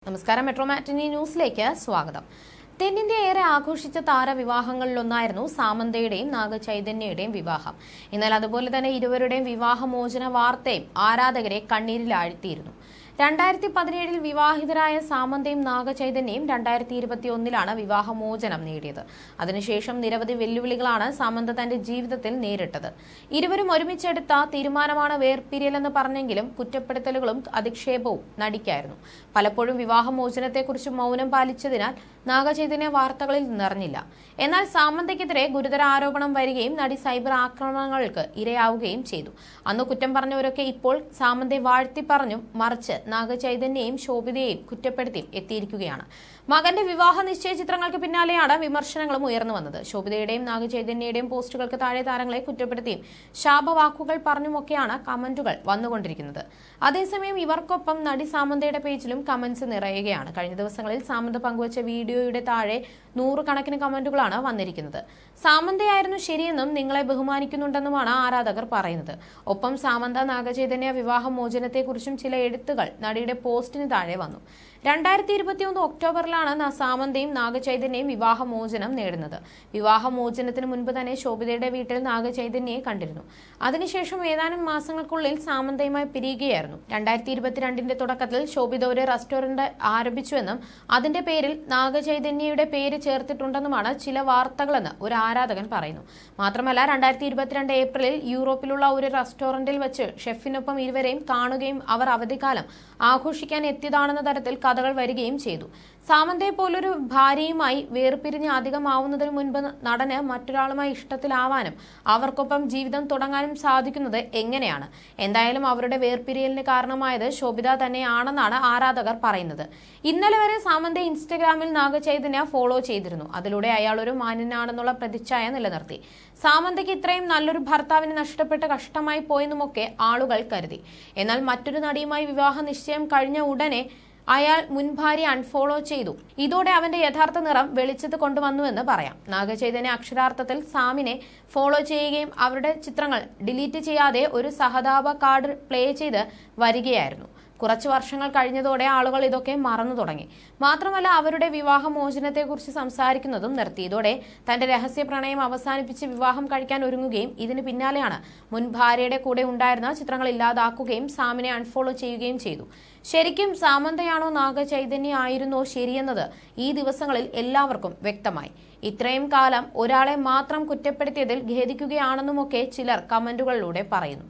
നമസ്കാരം. മെട്രോ മാറ്റിനി ന്യൂസിലേക്ക് സ്വാഗതം. തെന്നിന്ത്യ ഏറെ ആഘോഷിച്ച താരവിവാഹങ്ങളിലൊന്നായിരുന്നു സാമന്തയുടെയും നാഗചൈതന്യയുടെയും വിവാഹം. എന്നാൽ അതുപോലെ തന്നെ ഇരുവരുടെയും വിവാഹമോചന വാർത്തയും ആരാധകരെ കണ്ണീരിലാഴ്ത്തിയിരുന്നു. 2017 വിവാഹിതരായ സാമന്തയും നാഗചൈതന്യയും 2021 വിവാഹമോചനം നേടിയത്. അതിനുശേഷം നിരവധി വെല്ലുവിളികളാണ് സാമന്ത തന്റെ ജീവിതത്തിൽ നേരിട്ടത്. ഇരുവരും ഒരുമിച്ചെടുത്ത തീരുമാനമാണ് വേർപിരിയലെന്ന് പറഞ്ഞെങ്കിലും കുറ്റപ്പെടുത്തലുകളും അധിക്ഷേപവും നടിക്കായിരുന്നു. പലപ്പോഴും വിവാഹമോചനത്തെക്കുറിച്ച് മൗനം പാലിച്ചതിനാൽ നാഗചൈതന്യ വാർത്തകളിൽ നിറഞ്ഞില്ല. എന്നാൽ സാമന്തയ്ക്കെതിരെ ഗുരുതര ആരോപണം വരികയും നടി സൈബർ ആക്രമണങ്ങൾക്ക് ഇരയാവുകയും ചെയ്തു. അന്ന് കുറ്റം പറഞ്ഞവരൊക്കെ ഇപ്പോൾ സാമന്തയെ വാഴ്ത്തി പറഞ്ഞും മറിച്ച് നാഗചൈതന്യയും ശോഭിതയെയും കുറ്റപ്പെടുത്തിയും എത്തിയിരിക്കുകയാണ്. മകന്റെ വിവാഹ നിശ്ചയ ചിത്രങ്ങൾക്ക് പിന്നാലെയാണ് വിമർശനങ്ങളും ഉയർന്നു വന്നത്. ശോഭിതയുടെയും നാഗചൈതന്യയുടെയും പോസ്റ്റുകൾക്ക് താഴെ താരങ്ങളെ കുറ്റപ്പെടുത്തിയും ശാപവാക്കുകൾ പറഞ്ഞുമൊക്കെയാണ് കമന്റുകൾ വന്നുകൊണ്ടിരിക്കുന്നത്. അതേസമയം ഇവർക്കൊപ്പം നടി സാമന്തയുടെ പേജിലും കമന്റ്സ് നിറയുകയാണ്. കഴിഞ്ഞ ദിവസങ്ങളിൽ സാമന്ത പങ്കുവച്ച വീഡിയോയുടെ താഴെ 100 കണക്കിന് കമന്റുകളാണ് വന്നിരിക്കുന്നത്. സാമന്തയായിരുന്നു ശരിയെന്നും നിങ്ങളെ ബഹുമാനിക്കുന്നുണ്ടെന്നുമാണ് ആരാധകർ പറയുന്നത്. ഒപ്പം സാമന്ത നാഗചൈതന്യ വിവാഹമോചനത്തെക്കുറിച്ചും ചില എഴുത്തുകൾ നടിയുടെ പോസ്റ്റിന് താഴെ വന്നു. 2021 ഒക്ടോബറിലാണ് സാമന്തയും നാഗചൈതന്യയും വിവാഹമോചനം നേടുന്നത്. വിവാഹമോചനത്തിന് മുൻപ് തന്നെ ശോഭിതയുടെ വീട്ടിൽ നാഗചൈതന്യയെ കണ്ടിരുന്നു. അതിനുശേഷം ഏതാനും മാസങ്ങൾക്കുള്ളിൽ സാമന്തയുമായി പിരിയുകയായിരുന്നു. 2022 തുടക്കത്തിൽ ശോഭിത ഒരു റെസ്റ്റോറന്റ് ആരംഭിച്ചുവെന്നും അതിന്റെ പേരിൽ നാഗചൈതന്യയുടെ പേര് ചേർത്തിട്ടുണ്ടെന്നുമാണ് ചില വാർത്തകളെന്ന് ഒരു ആരാധകൻ പറയുന്നു. മാത്രമല്ല 2022 ഏപ്രിലിൽ യൂറോപ്പിലുള്ള ഒരു റെസ്റ്റോറന്റിൽ വെച്ച് ഷെഫിനൊപ്പം ഇരുവരെയും കാണുകയും അവർ അവധിക്കാലം ആഘോഷിക്കാൻ എത്തിയതാണെന്ന തരത്തിൽ കഥകൾ വരികയും ചെയ്തു. സാമന്തയെ പോലൊരു ഭാര്യയുമായി വേർപിരിഞ്ഞ് അധികമാവുന്നതിന് മുൻപ് നടന് മറ്റൊരാളുമായി ഇഷ്ടത്തിലാവാനും അവർക്കൊപ്പം ജീവിതം തുടങ്ങാനും സാധിക്കുന്നത് എങ്ങനെയാണ്? എന്തായാലും അവരുടെ വേർപിരിയലിന് കാരണമായത് ശോഭിത തന്നെയാണെന്നാണ് ആരാധകർ പറയുന്നത്. ഇന്നലെ വരെ സാമന്തയെ ഇൻസ്റ്റഗ്രാമിൽ നാഗചൈതന്യ ഫോളോ ചെയ്തിരുന്നു. അതിലൂടെ അയാൾ ഒരു മാന്യനാണെന്നുള്ള പ്രതിച്ഛായ നിലനിർത്തി. സാമന്തയ്ക്ക് ഇത്രയും നല്ലൊരു ഭർത്താവിനെ നഷ്ടപ്പെട്ട് കഷ്ടമായി പോയെന്നുമൊക്കെ ആളുകൾ കരുതി. എന്നാൽ മറ്റൊരു നടിയുമായി വിവാഹ നിശ്ചയം കഴിഞ്ഞ ഉടനെ അയാൾ മുൻ ഭാര്യ അൺഫോളോ ചെയ്തു. ഇതോടെ അവന്റെ യഥാർത്ഥ നിറം വെളിച്ചത്ത് കൊണ്ടുവന്നുവെന്ന് പറയാം. നാഗചൈതന്യ അക്ഷരാർത്ഥത്തിൽ സാമിനെ ഫോളോ ചെയ്യുകയും അവരുടെ ചിത്രങ്ങൾ ഡിലീറ്റ് ചെയ്യാതെ ഒരു സഹതാപ കാർഡ് പ്ലേ ചെയ്ത് വരികയായിരുന്നു. കുറച്ചു വർഷങ്ങൾ കഴിഞ്ഞതോടെ ആളുകൾ ഇതൊക്കെ മറന്നു തുടങ്ങി. മാത്രമല്ല അവരുടെ വിവാഹമോചനത്തെക്കുറിച്ച് സംസാരിക്കുന്നതും നിർത്തി. ഇതോടെ തന്റെ രഹസ്യ പ്രണയം അവസാനിപ്പിച്ച് വിവാഹം കഴിക്കാൻ ഒരുങ്ങുകയും ഇതിന് പിന്നാലെയാണ് മുൻ ഭാര്യയുടെ കൂടെ ഉണ്ടായിരുന്ന ചിത്രങ്ങൾ ഇല്ലാതാക്കുകയും സാമിനെ അൺഫോളോ ചെയ്യുകയും ചെയ്തു. ശരിക്കും സാമന്തയാണോ നാഗചൈതന്യ ആയിരുന്നോ ശരിയെന്നത് ഈ ദിവസങ്ങളിൽ എല്ലാവർക്കും വ്യക്തമായി. ഇത്രയും കാലം ഒരാളെ മാത്രം കുറ്റപ്പെടുത്തിയതിൽ ഖേദിക്കുകയാണെന്നുമൊക്കെ ചിലർ കമന്റുകളിലൂടെ പറയുന്നു.